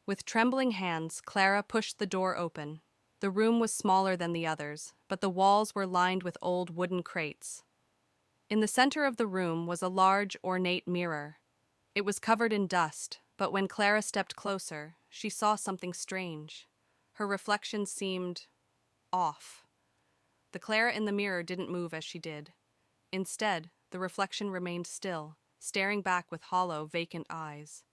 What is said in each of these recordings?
With trembling hands, Clara pushed the door open. The room was smaller than the others, but the walls were lined with old wooden crates. In the center of the room was a large, ornate mirror. It was covered in dust, but when Clara stepped closer, she saw something strange. Her reflection seemed off. The Clara in the mirror didn't move as she did. Instead, the reflection remained still, staring back with hollow, vacant eyes.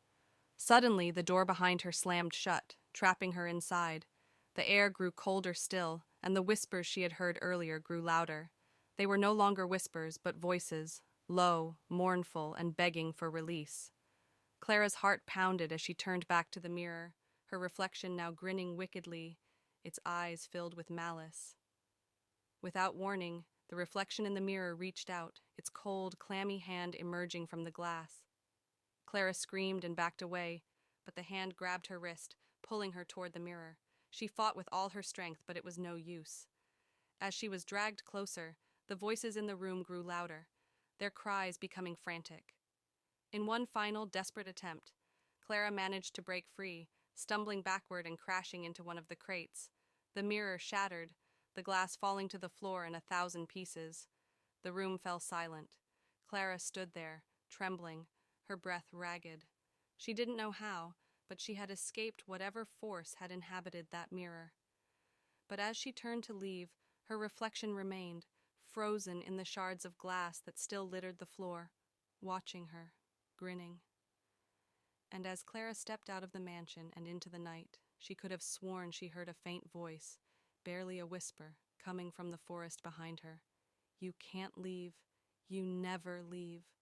Suddenly, the door behind her slammed shut, trapping her inside. The air grew colder still, and the whispers she had heard earlier grew louder. They were no longer whispers, but voices, low, mournful, and begging for release. Clara's heart pounded as she turned back to the mirror, her reflection now grinning wickedly, its eyes filled with malice. Without warning, the reflection in the mirror reached out, its cold, clammy hand emerging from the glass. Clara screamed and backed away, but the hand grabbed her wrist, pulling her toward the mirror. She fought with all her strength, but it was no use. As she was dragged closer, the voices in the room grew louder, their cries becoming frantic. In one final, desperate attempt, Clara managed to break free, stumbling backward and crashing into one of the crates. The mirror shattered, the glass falling to the floor in 1,000 pieces. The room fell silent. Clara stood there, trembling, her breath ragged. She didn't know how, but she had escaped whatever force had inhabited that mirror. But as she turned to leave, her reflection remained, frozen in the shards of glass that still littered the floor, watching her, grinning. And as Clara stepped out of the mansion and into the night, she could have sworn she heard a faint voice, barely a whisper, coming from the forest behind her. "You can't leave. You never leave."